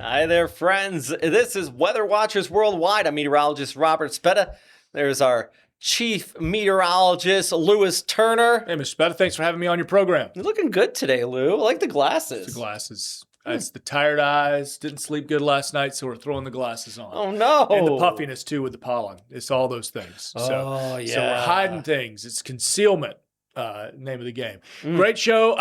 Hi there, friends. This is Weather Watchers Worldwide. I'm meteorologist Robert Speta. There's our chief meteorologist, Lewis Turner. Hey, Mr. Speta, thanks for having me on your program. You're looking good today, Lou. I like the glasses. It's the glasses. It's the tired eyes. Didn't sleep good last night, so we're throwing the glasses on. Oh, no. And the puffiness, too, with the pollen. It's all those things. Oh, yeah. So we're hiding things. It's concealment. Name of the game. Great show,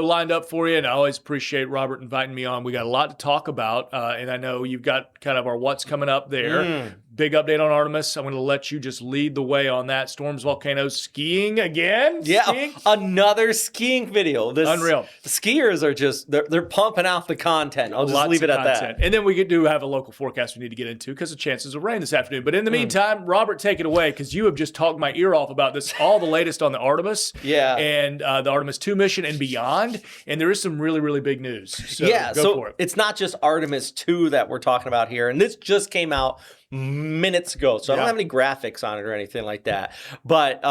lined up for you, and I always appreciate Robert inviting me on. We got a lot to talk about, and I know you've got kind of our what's coming up there. Big update on Artemis. I'm going to let you just lead the way on that. Storms, volcanoes, skiing again? Yeah, skiing? Another skiing video. Unreal. The skiers are just, they're pumping out the content. I'll just leave it at that. And then we do have a local forecast we need to get into because of chances of rain this afternoon. But in the meantime, Robert, take it away because you have just talked my ear off about this, all the latest on the Artemis. Yeah. And the Artemis II mission and beyond. And there is some really, really big news. So go for it. It's not just Artemis II that we're talking about here. And this just came out minutes ago, so I don't have any graphics on it or anything like that. But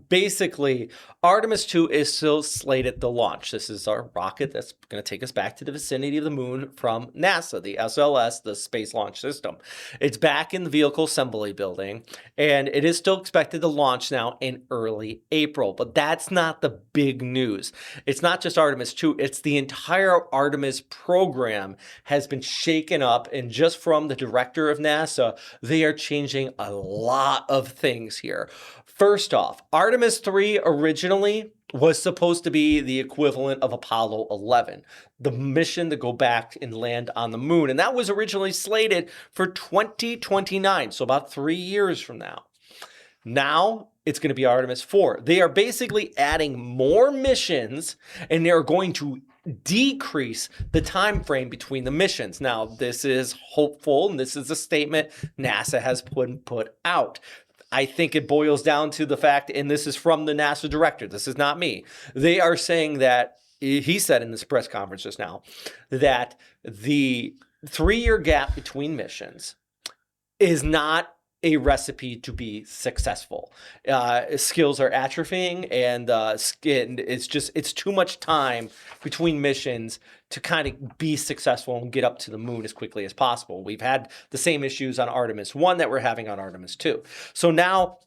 basically, Artemis II is still slated to launch. This is our rocket that's going to take us back to the vicinity of the moon from NASA, the SLS, the Space Launch System. It's back in the Vehicle Assembly Building, and it is still expected to launch now in early April. But that's not the big news. It's not just Artemis II. It's the entire Artemis program has been shaken up, and just from the director of NASA, they are changing a lot of things here. First off, Artemis III originally was supposed to be the equivalent of Apollo 11, the mission to go back and land on the moon. And that was originally slated for 2029, so about 3 years from now. Now it's going to be Artemis IV. They are basically adding more missions, and they're going to decrease the time frame between the missions. Now, this is hopeful, and this is a statement NASA has put out. I think it boils down to the fact, and this is from the NASA director, this is not me. They are saying that, he said in this press conference just now, that the 3-year gap between missions is not a recipe to be successful. Skills are atrophying, and it's too much time between missions to kind of be successful and get up to the moon as quickly as possible. We've had the same issues on Artemis I that we're having on Artemis II. So now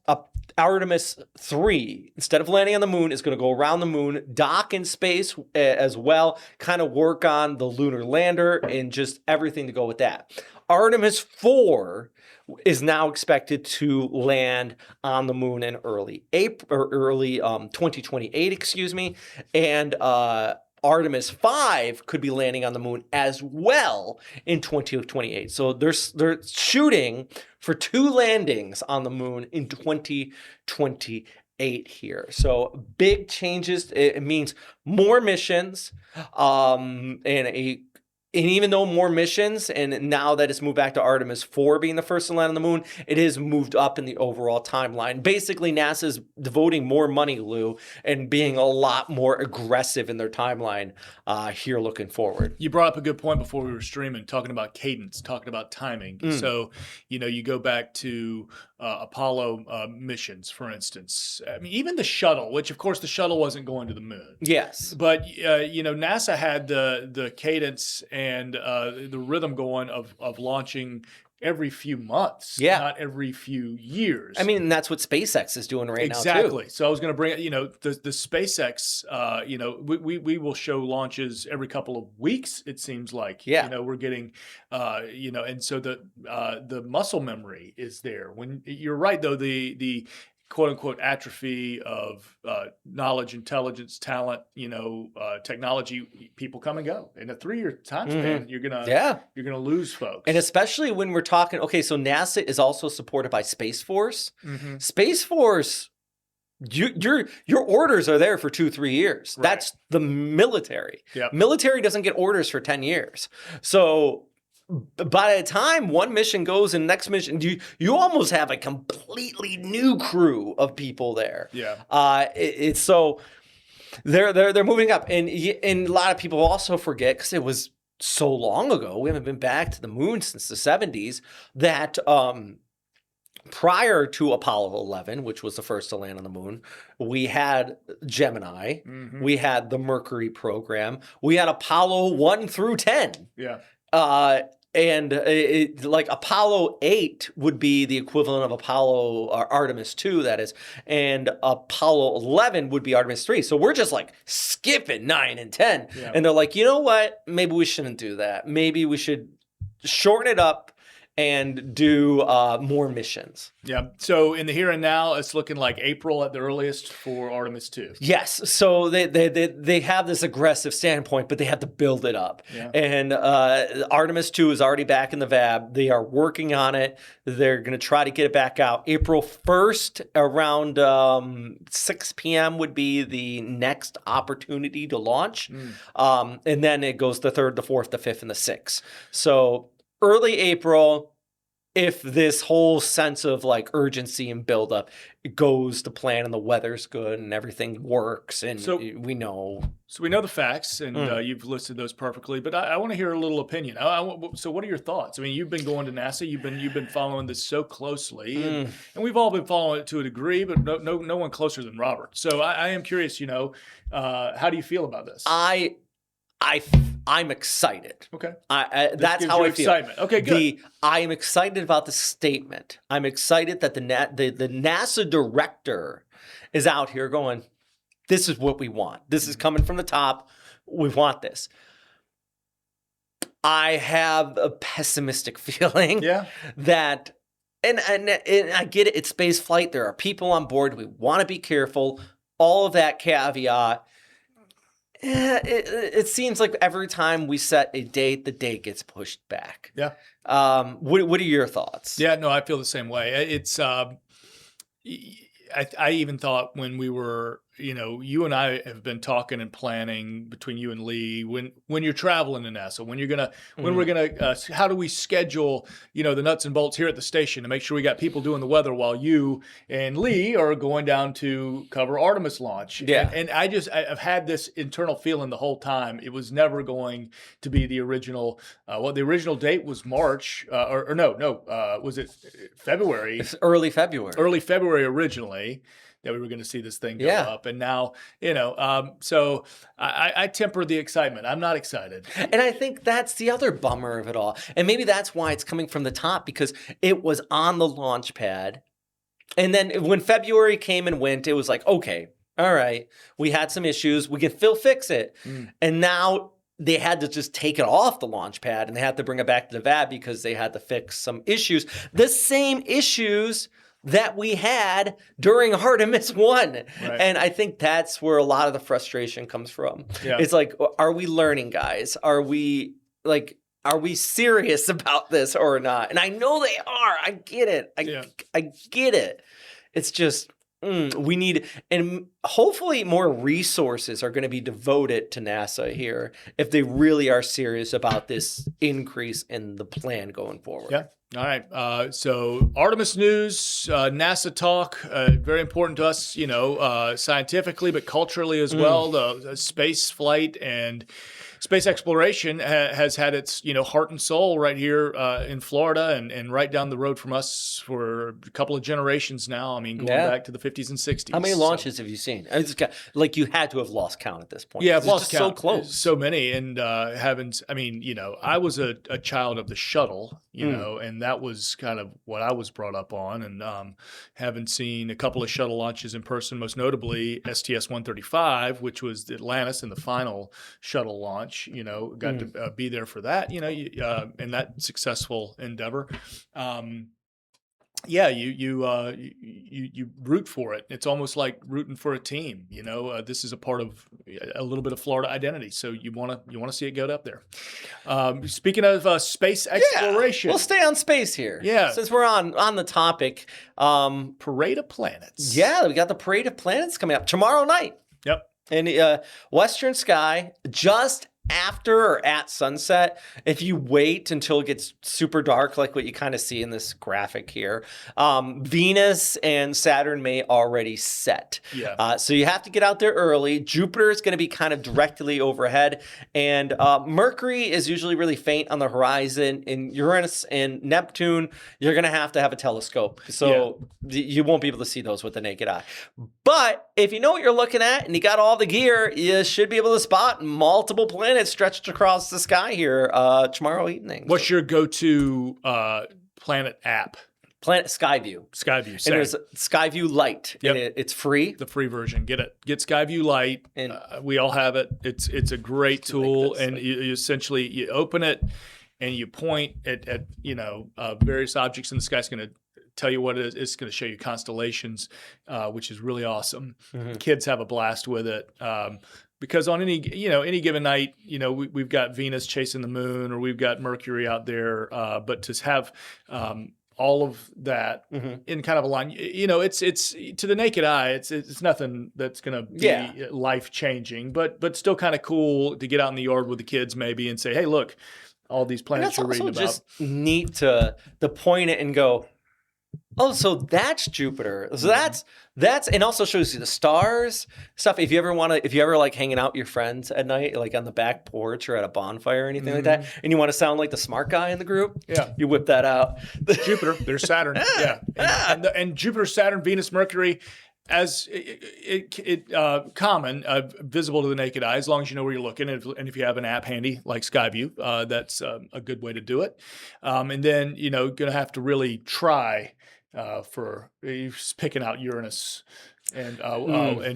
Artemis III, instead of landing on the moon, is going to go around the moon, dock in space as well, kind of work on the lunar lander and just everything to go with that. Artemis IV is now expected to land on the moon in early 2028, and Artemis V could be landing on the moon as well in 2028. So they're shooting for 2 landings on the moon in 2028 here. So big changes. It means more missions, and even though more missions, and now that it's moved back to Artemis IV being the first to land on the moon, it is moved up in the overall timeline. Basically, NASA's devoting more money, Lou, and being a lot more aggressive in their timeline here looking forward. You brought up a good point before we were streaming, talking about cadence, talking about timing. So, you go back to Apollo missions, for instance. I mean, even the shuttle, which, of course, the shuttle wasn't going to the moon. Yes. But, NASA had the cadence and the rhythm going of launching every few months, not every few years. I mean, that's what SpaceX is doing right now, too. Exactly. So I was going to bring, the SpaceX, we will show launches every couple of weeks, it seems like. Yeah. We're getting, and so the muscle memory is there. When you're right, though, the quote unquote atrophy of knowledge, intelligence, talent, technology, people come and go. In a 3-year time span, you're gonna lose folks. And especially when we're talking, okay, so NASA is also supported by Space Force. Space Force, your orders are there for 2-3 years. Right. That's the military. Yep. Military doesn't get orders for 10 years. So by the time one mission goes and next mission, you almost have a completely new crew of people there. Yeah. It's so they're moving up, and a lot of people also forget, because it was so long ago. We haven't been back to the moon since the 70s. That prior to Apollo 11, which was the first to land on the moon, we had Gemini, we had the Mercury program, we had Apollo 1 through 10. Yeah. Like Apollo 8 would be the equivalent of Apollo or Artemis 2, that is, and Apollo 11 would be Artemis 3. So we're just like skipping 9 and 10. Yeah. And they're like, you know what? Maybe we shouldn't do that. Maybe we should shorten it up and do more missions. Yeah. So in the here and now, it's looking like April at the earliest for Artemis II. Yes. So they have this aggressive standpoint, but they have to build it up. Yeah. And Artemis II is already back in the VAB. They are working on it. They're going to try to get it back out. April 1st around 6 p.m. would be the next opportunity to launch. And then it goes the 3rd, the 4th, the 5th, and the 6th. So early April, if this whole sense of like urgency and buildup goes to plan and the weather's good and everything works and we know. So we know the facts and you've listed those perfectly, but I want to hear a little opinion. So what are your thoughts? I mean, you've been going to NASA, you've been following this so closely and we've all been following it to a degree, but no one closer than Robert. So I am curious, how do you feel about this? I'm excited. Okay. That's how I feel. Excitement. Okay, good. I am excited about the statement. I'm excited that the NASA director is out here going, this is what we want. This is coming from the top. We want this. I have a pessimistic feeling that, and I get it, it's space flight. There are people on board. We want to be careful. All of that caveat. It seems like every time we set a date, the date gets pushed back. Yeah. What are your thoughts? Yeah, no, I feel the same way. It's I even thought when we were, you and I have been talking and planning between you and Lee when you're traveling to NASA, when we're gonna, how do we schedule, the nuts and bolts here at the station to make sure we got people doing the weather while you and Lee are going down to cover Artemis launch. Yeah. And I've had this internal feeling the whole time. It was never going to be the original. The original date was March, was it February? It's early February. Early February originally. That we were going to see this thing go up. And now, so I temper the excitement. I'm not excited. And I think that's the other bummer of it all. And maybe that's why it's coming from the top, because it was on the launch pad. And then when February came and went, it was like, okay, all right, we had some issues. We can still fix it. And now they had to just take it off the launch pad and they had to bring it back to the VAB because they had to fix some issues. The same issues that we had during Artemis 1. Right. And I think that's where a lot of the frustration comes from. Yeah. It's like, are we learning, guys? Are we serious about this or not? And I know they are. I get it. I get it. It's just, we need, and hopefully more resources are going to be devoted to NASA here if they really are serious about this increase in the plan going forward. Yeah. All right. So Artemis news, NASA talk, very important to us, scientifically, but culturally as well. The space flight and space exploration has had its, heart and soul right here in Florida and right down the road from us for a couple of generations now. I mean, going back to the 50s and 60s. How many launches have you seen? You had to have lost count at this point. Yeah, I've lost count. So close. So many. And I was a child of the shuttle, and that was kind of what I was brought up on. And having seen a couple of shuttle launches in person, most notably STS-135, which was Atlantis in the final shuttle launch. Got to be there for that, in that successful endeavor. You root for it. It's almost like rooting for a team. This is a part of a little bit of Florida identity. So you want to see it go up there. Speaking of space exploration, we'll stay on space here. Yeah, since we're on the topic, Parade of Planets. Yeah, we got the Parade of Planets coming up tomorrow night. Yep. In western sky, just after or at sunset. If you wait until it gets super dark, like what you kind of see in this graphic here, Venus and Saturn may already set. Yeah. So you have to get out there early. Jupiter is going to be kind of directly overhead, and Mercury is usually really faint on the horizon. In Uranus and Neptune, you're going to have a telescope, so you won't be able to see those with the naked eye. But if you know what you're looking at and you got all the gear, you should be able to spot multiple planets planet stretched across the sky here tomorrow evening. What's your go-to planet app? Planet Skyview. Skyview. Same. And there's Skyview Lite. Yep. And it's free. The free version. Get it. Get Skyview Lite. And we all have it. It's a great tool, like this, and you essentially you open it and you point at various objects in the sky. It's going to tell you what it is. It's going to show you constellations, which is really awesome. Mm-hmm. Kids have a blast with it. Because on any given night, we've got Venus chasing the moon, or we've got Mercury out there. But to have all of that in kind of a line, it's to the naked eye, it's nothing that's going to be life changing, but still kind of cool to get out in the yard with the kids maybe and say, hey, look, all these planets you're reading about. It's just neat to point it and go, oh, so that's Jupiter. So that's and also shows you the stars stuff. If you ever like hanging out with your friends at night, like on the back porch or at a bonfire or anything like that, and you want to sound like the smart guy in the group, you whip that out. Jupiter, there's Saturn, and Jupiter, Saturn, Venus, Mercury, as common, visible to the naked eye, as long as you know where you're looking, and if you have an app handy like Skyview, that's a good way to do it. And then going to have to really try for picking out Uranus and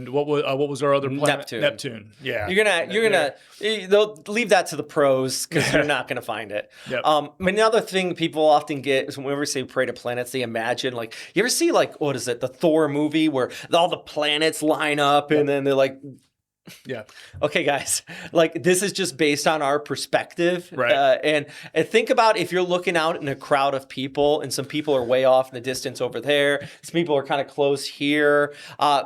what was our other planet? Neptune. Yeah, you're gonna they'll leave that to the pros because you're not gonna find it. Yep. Another thing people often get is whenever we say pray to planets, they imagine like you ever see like what is it, the Thor movie where all the planets line up and then they're like. Yeah. Okay, guys. Like this is just based on our perspective, right? And think about if you're looking out in a crowd of people, and some people are way off in the distance over there. Some people are kind of close here.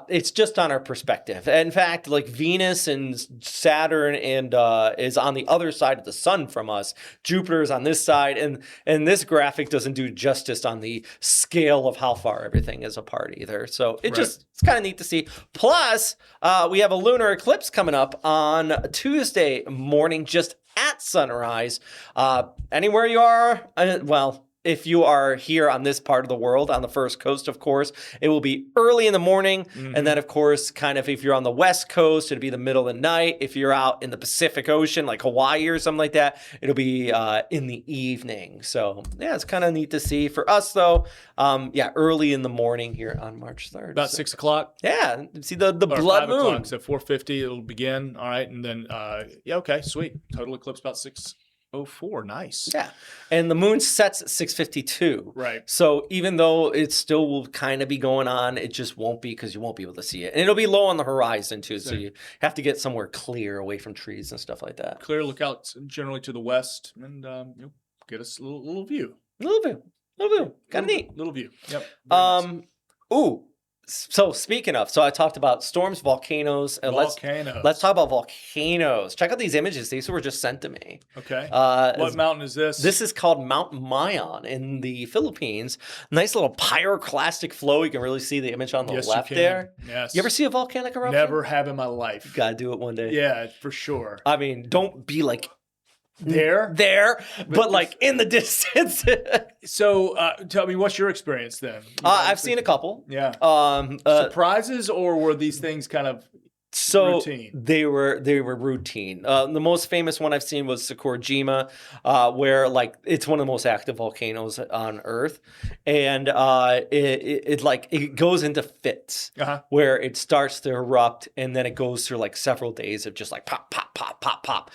It's just on our perspective. In fact, like Venus and Saturn and is on the other side of the sun from us. Jupiter is on this side, and this graphic doesn't do justice on the scale of how far everything is apart either. So it's kind of neat to see. Plus, we have a lunar eclipse coming up on Tuesday morning, just at sunrise. Anywhere you are, if you are here on this part of the world, on the first coast, of course, it will be early in the morning. Mm-hmm. And then, of course, kind of if you're on the West Coast, it'll be the middle of the night. If you're out in the Pacific Ocean, like Hawaii or something like that, it'll be in the evening. So, yeah, it's kind of neat to see. For us, though, early in the morning here on March 3rd. About 6 o'clock? Yeah. See the blood moon. 5 o'clock, so 4:50 it'll begin. All right. And then, okay, sweet. Total eclipse about 6:04. Nice. Yeah. And the moon sets at 6:52. Right. So even though it still will kind of be going on, it just won't be because you won't be able to see it. And it'll be low on the horizon too. So you have to get somewhere clear away from trees and stuff like that. Clear lookout generally to the west, and you'll get us a little view. Little view. Kind of neat. Little view. Yep. Nice. Ooh. So speaking of, I talked about storms, volcanoes. Let's talk about volcanoes. Check out these images. These were just sent to me. Okay. What mountain is this? This is called Mount Mayon in the Philippines. Nice little pyroclastic flow. You can really see the image on the left there. Yes. You ever see a volcanic eruption? Never have in my life. You gotta do it one day. Yeah, for sure. I mean, don't be like there, but like in the distance. So tell me, what's your experience then? I've seen a couple. Yeah. Surprises, or were these things kind of routine? They were routine. The most famous one I've seen was Sakurajima, where like it's one of the most active volcanoes on Earth, and it goes into fits where it starts to erupt, and then it goes through like several days of just like pop, pop, pop, pop, pop.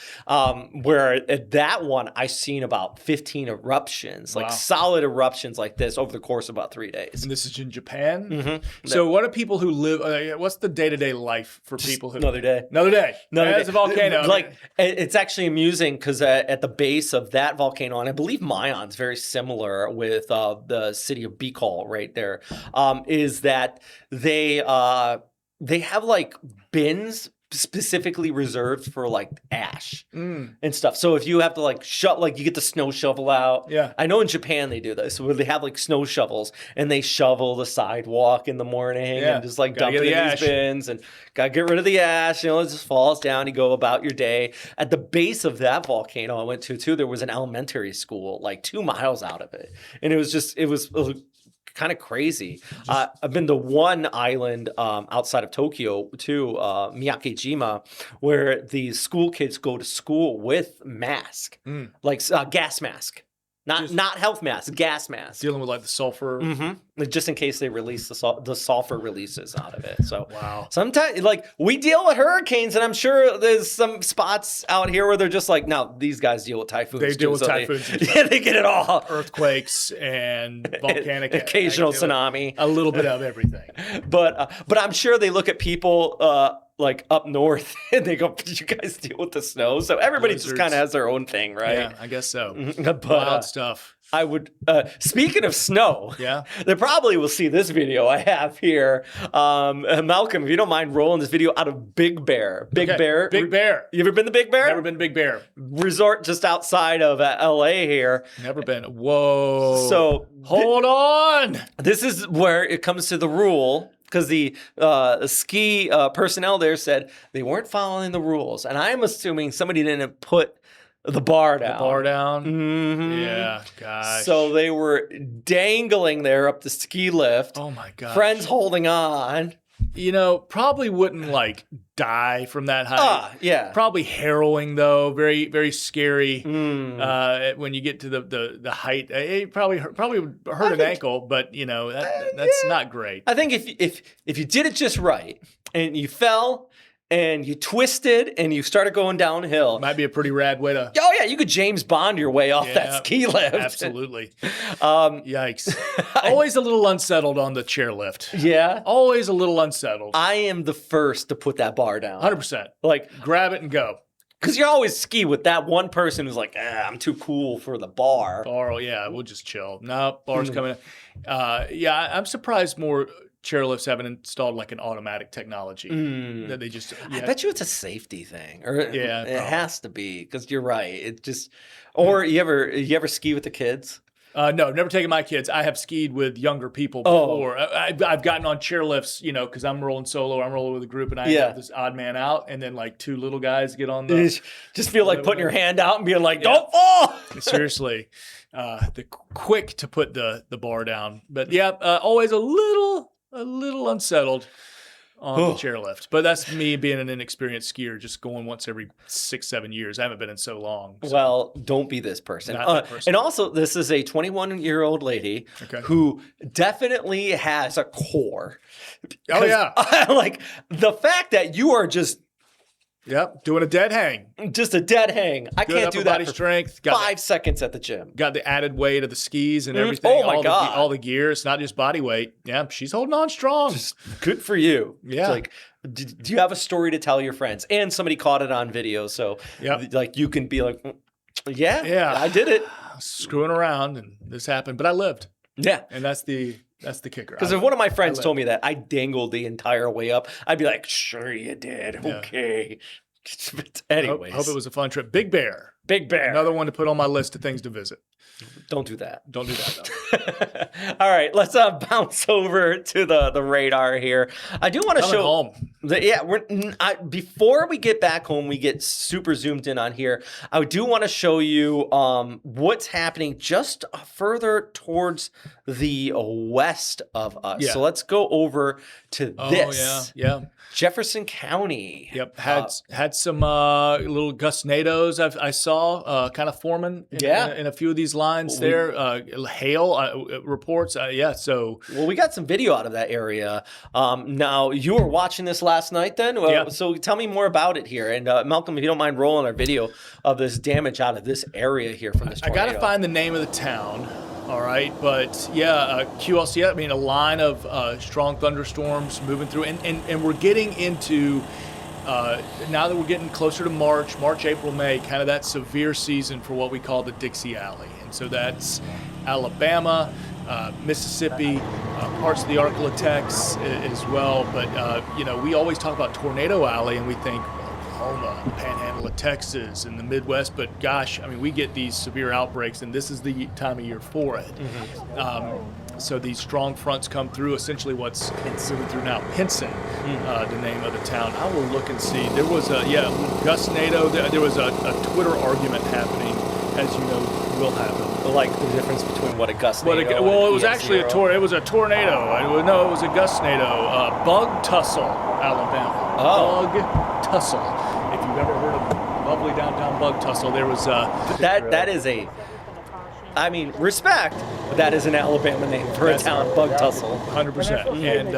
Where at that one I've seen about 15 eruptions, like solid eruptions like this over the course of about 3 days. And this is in Japan. Mm-hmm. So what do people who live? What's the day-to-day life for people who another day? It's a volcano. Like it's actually amusing because at the base of that volcano, and I believe Mayon's very similar with the city of Bicol right there, is that they have like bins specifically reserved for like ash and stuff. So if you have to like you get the snow shovel out. Yeah. I know in Japan they do this where they have like snow shovels and they shovel the sidewalk in the morning and just like dump it in these bins and gotta get rid of the ash. It just falls down. You go about your day. At the base of that volcano I went to too, there was an elementary school like 2 miles out of it. And it was kind of crazy. I've been to one island outside of Tokyo too, Miyakejima, where the school kids go to school with mask, like gas mask. Not health mask, gas mask. Dealing with like the sulfur. Just in case they release the sulfur releases out of it. So wow. Sometimes like we deal with hurricanes, and I'm sure there's some spots out here where they're just like, no, these guys deal with typhoons. They deal with typhoons. They get it all. Earthquakes and volcanic occasional tsunami. A little bit of everything. But I'm sure they look at people like up north and they go, you guys deal with the snow? So everybody just kind of has their own thing, right? Yeah, I guess so. But, wild stuff. I would, speaking of snow, yeah, they probably will see this video I have here. Malcolm, if you don't mind rolling this video out of Big Bear. Big Bear. You ever been to Big Bear? Never been to Big Bear. Resort just outside of LA here. Never been. Whoa. So hold on. This is where it comes to the rule. Because the ski personnel there said they weren't following the rules. And I'm assuming somebody didn't put the bar down. The bar down? Mm-hmm. Yeah, gosh. So they were dangling there up the ski lift. Oh, my gosh. Friends holding on. You know, probably wouldn't like die from that height. Yeah. Probably harrowing though. Very, very scary. When you get to the height, it probably would hurt an ankle, but you know that's not great. I think if you did it just right and you fell and you twisted and you started going downhill, might be a pretty rad way to. Oh yeah, you could James Bond your way off that ski lift. Absolutely. Yikes. Always a little unsettled on the chairlift. Yeah. Always a little unsettled. I am the first to put that bar down. 100%. Like grab it and go. Because you always ski with that one person who's like, I'm too cool for the bar. Bar, yeah, we'll just chill. No, bar's coming. Yeah, I'm surprised more chairlifts haven't installed like an automatic technology that they just. I bet you it's a safety thing, or yeah, it has to be because you're right. It just, or you ever ski with the kids? No, never taken my kids. I have skied with younger people before. I've gotten on chairlifts, you know, because I'm rolling solo. I'm rolling with a group, and I have this odd man out, and then like two little guys get on the. Just feel like putting your hand out and being like, "Don't fall." Seriously, the quick to put the bar down, but yeah, always a little unsettled on the chairlift. But that's me being an inexperienced skier, just going once every 6-7 years. I haven't been in so long. So. Well, don't be this person. Not that person. And also, this is a 21-year-old lady who definitely has a core. Oh, yeah. Like, the fact that you are just... Yep, doing a dead hang. Just a dead hang. I can't do that body for strength. 5 seconds at the gym. Got the added weight of the skis and everything. Oh, my God. All the gear. It's not just body weight. Yeah, she's holding on strong. Just good for you. Yeah. It's like, do you have a story to tell your friends? And somebody caught it on video, so like you can be like, yeah, I did it. Screwing around and this happened, but I lived. Yeah. And that's the kicker. Because if one of my friends told me that I dangled the entire way up, I'd be like, sure you did. Yeah. Okay. But anyways. Hope it was a fun trip. Big Bear. Big Bear. Another one to put on my list of things to visit. Don't do that. Don't do that, though. All right, let's bounce over to the radar here. I do want to show home. Before we get back home, we get super zoomed in on here. I do want to show you what's happening just further towards the west of us. Yeah. So let's go over to this. Oh, yeah. Jefferson County. Yep, had some little gustnados I saw kind of forming in a few of these lines there. Hail reports, so. Well, we got some video out of that area. Now, you were watching this last night then? So tell me more about it here. And Malcolm, if you don't mind rolling our video of this damage out of this area here from this tornado. I got to find the name of the town. All right, but QLC, I mean, a line of strong thunderstorms moving through, and we're getting into, now that we're getting closer to March, April, May, kind of that severe season for what we call the Dixie Alley. And so that's Alabama, Mississippi, parts of the Arklatex as well. But, we always talk about Tornado Alley, and we think Oklahoma, Panhandle of Texas, and the Midwest, but gosh, I mean, we get these severe outbreaks, and this is the time of year for it. So these strong fronts come through. Essentially, what's moving through now? Pinson, the name of the town. I will look and see. There was a gustnado. There was a Twitter argument happening as you know, will happen. Like the difference between what a gust tornado and It was an actually EF0. it was a tornado. No, it was a gustnado. Bug Tussle, Alabama. Oh. Bug Tussle. If you've ever heard of lovely downtown Bug Tussle, there was that is a. I mean, respect. That is an Alabama name for a town, Bug Tussle. 100%. And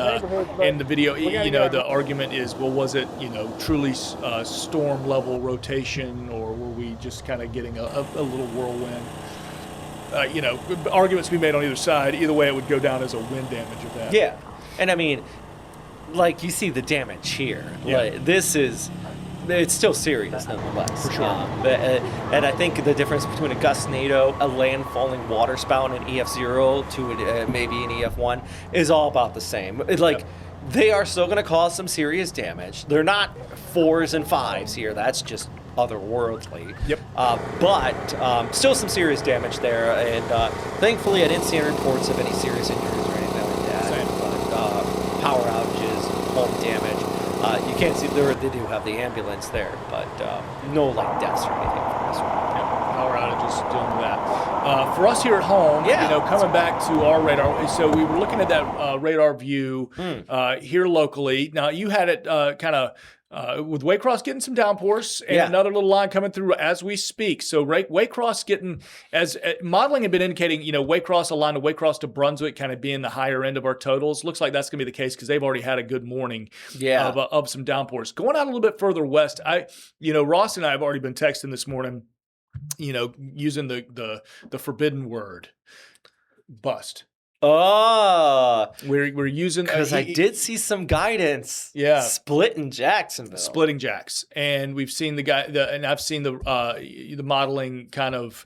in the video, the argument is, well, was it, truly storm level rotation, or were we just kind of getting a little whirlwind? Arguments to be made on either side. Either way, it would go down as a wind damage event. Yeah. And I mean, like, you see the damage here. Yeah. Like, it's still serious nonetheless. For sure. And I think the difference between a gustnado, a landfalling waterspout, and an EF0 to maybe an EF1 is all about the same. They are still going to cause some serious damage. They're not 4s and 5s here. That's just otherworldly. Yep. But still some serious damage there. And thankfully, I didn't see any reports of any serious injuries or anything like that. Same. But power outages, home damage. You can't see they do have the ambulance there, but no deaths or anything from this one. Yep. Power outages dealing with that. For us here at home, Yeah. coming back to our radar. So we were looking at that radar view here locally. Now you had it kind of. With Waycross getting some downpours and another little line coming through as we speak. So Waycross getting, as modeling had been indicating, Waycross, a line of Waycross to Brunswick kind of being the higher end of our totals. Looks like that's going to be the case because they've already had a good morning of some downpours. Going out a little bit further west, Ross and I have already been texting this morning, using the forbidden word, bust. Oh, we're using because I did see some guidance. Yeah, splitting Jacksonville, splitting Jacks, and we've seen and I've seen the modeling kind of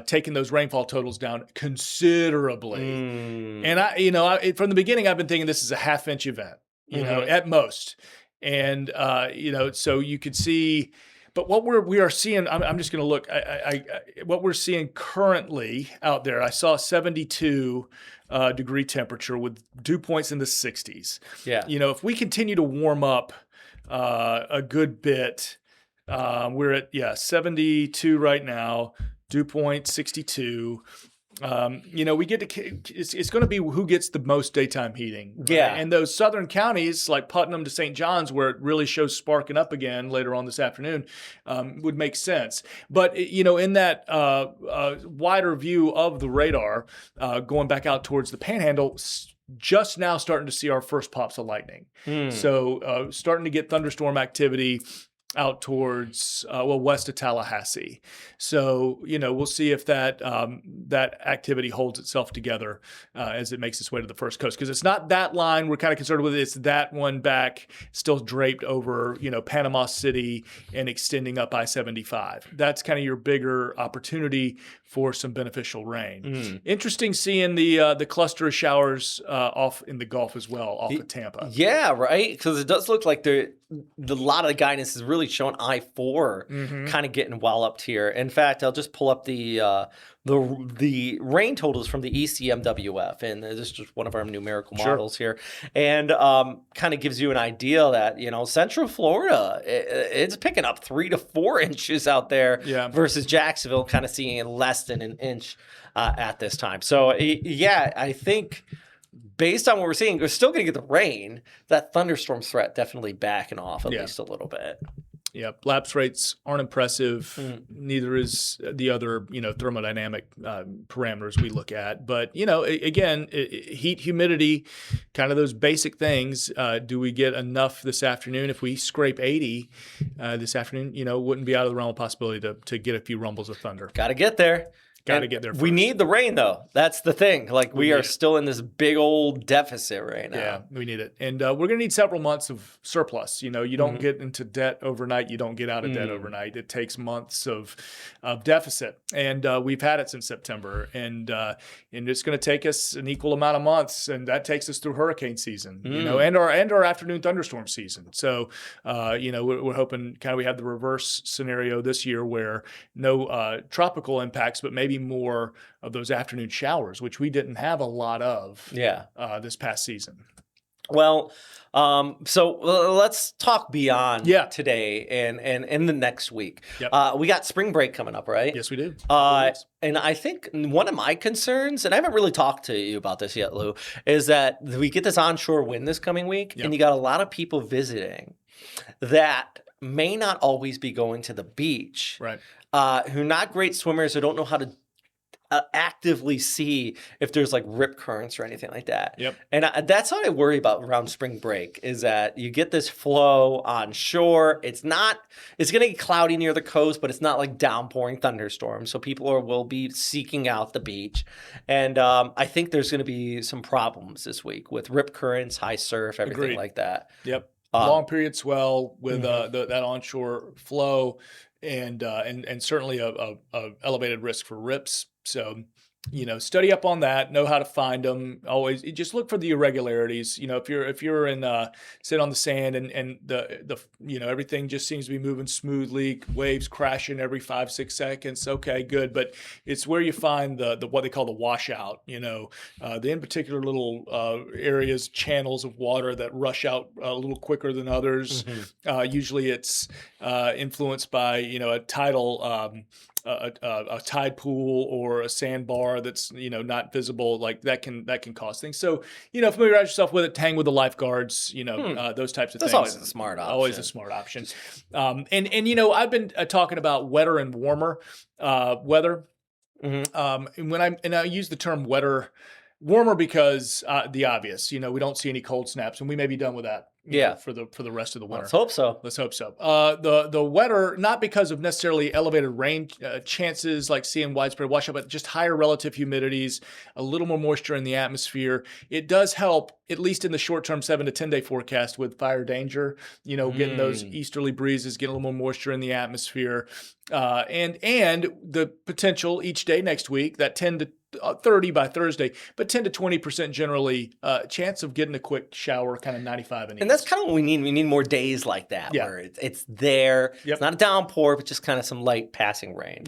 taking those rainfall totals down considerably. And I from the beginning I've been thinking this is a half-inch event, at most, and so you could see. But what we are seeing, I'm just going to look. What we're seeing currently out there, I saw 72 degree temperature with dew points in the 60s. Yeah. If we continue to warm up a good bit, we're at 72 right now. Dew point 62. We get to, it's going to be who gets the most daytime heating. Right? Yeah. And those southern counties like Putnam to St. John's, where it really shows sparking up again later on this afternoon, would make sense. But, in that wider view of the radar, going back out towards the Panhandle, just now starting to see our first pops of lightning. So starting to get thunderstorm activity out towards west of Tallahassee. So we'll see if that activity holds itself together as it makes its way to the first coast, because it's not that line we're kind of concerned with. It's that one back, still draped over Panama City and extending up I-75. That's kind of your bigger opportunity for some beneficial rain. Interesting seeing the cluster of showers off in the Gulf as well, off of Tampa. Yeah, right. Because it does look like the lot of the guidance is really showing I-4 kind of getting walloped here. In fact, I'll just pull up the rain totals from the ECMWF, and this is just one of our numerical models here, and kind of gives you an idea that Central Florida it's picking up 3 to 4 inches out there, versus Jacksonville kind of seeing less than an inch at this time. So I think, based on what we're seeing, we're still going to get the rain. That thunderstorm threat definitely backing off at least a little bit. Yeah, lapse rates aren't impressive. Neither is the other, thermodynamic parameters we look at. But, again, heat, humidity, kind of those basic things. Do we get enough this afternoon? If we scrape 80 this afternoon, wouldn't be out of the realm of possibility to get a few rumbles of thunder. Got to get there. Got to get there first. We need the rain, though. That's the thing. We are still in this big old deficit right now. Yeah, we need it. And we're going to need several months of surplus. You don't get into debt overnight. You don't get out of debt overnight. It takes months of deficit. And we've had it since September. And it's going to take us an equal amount of months. And that takes us through hurricane season, and our afternoon thunderstorm season. So, we're hoping kind of we have the reverse scenario this year where no tropical impacts, but maybe more of those afternoon showers, which we didn't have a lot of this past season. Well, so let's talk beyond today and in the next week. Yep. We got spring break coming up, right? Yes, we do. And I think one of my concerns, and I haven't really talked to you about this yet, Lou, is that we get this onshore wind this coming week, and you got a lot of people visiting that may not always be going to the beach, right? Who are not great swimmers, who don't know how to actively see if there's like rip currents or anything like that. Yep. And that's what I worry about around spring break, is that you get this flow on shore. It's going to get cloudy near the coast, but it's not like downpouring thunderstorms. So people will be seeking out the beach. And I think there's going to be some problems this week with rip currents, high surf, everything like that. Yep. Long period swell with that onshore flow, and certainly a elevated risk for rips. So, study up on that, know how to find them. Always just look for the irregularities. If you're in sit on the sand and the everything just seems to be moving smoothly, waves crashing every 5-6 seconds. Okay, good. But it's where you find the what they call the washout. The in particular little areas, channels of water that rush out a little quicker than others. Usually it's influenced by a tidal. A tide pool or a sandbar that's not visible, like that can cause things. So familiarize yourself with it. Hang with the lifeguards. Those types of things. That's always a smart option. Always a smart option. And I've been talking about wetter and warmer weather. And I use the term warmer because the obvious. We don't see any cold snaps, and we may be done with that. For the rest of the winter. Let's hope so. Let's hope so. The wetter, not because of necessarily elevated rain chances, like seeing widespread washout, but just higher relative humidities, a little more moisture in the atmosphere. It does help, at least in the short term 7 to 10 day forecast, with fire danger. Getting those easterly breezes, getting a little more moisture in the atmosphere, and the potential each day next week, that 10 to 30 by Thursday, but 10 to 20% generally chance of getting a quick shower, kind of 95 and that's kind of what we need. We need more days like that where it's there. It's not a downpour, but just kind of some light passing rain.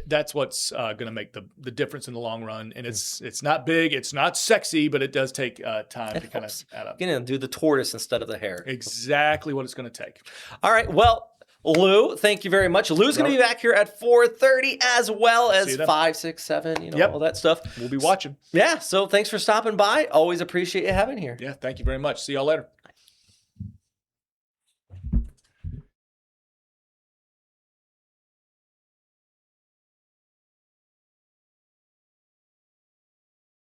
That's what's going to make the difference in the long run. And it's not big, it's not sexy, but it does take time to kind of add up. Do the tortoise instead of the hare. Exactly what it's going to take. All right. Well, Lou, thank you very much. Lou's going to be back here at 4:30 as well as 5, 6, 7, all that stuff. We'll be watching. Yeah. So thanks for stopping by. Always appreciate you having here. Yeah. Thank you very much. See y'all later.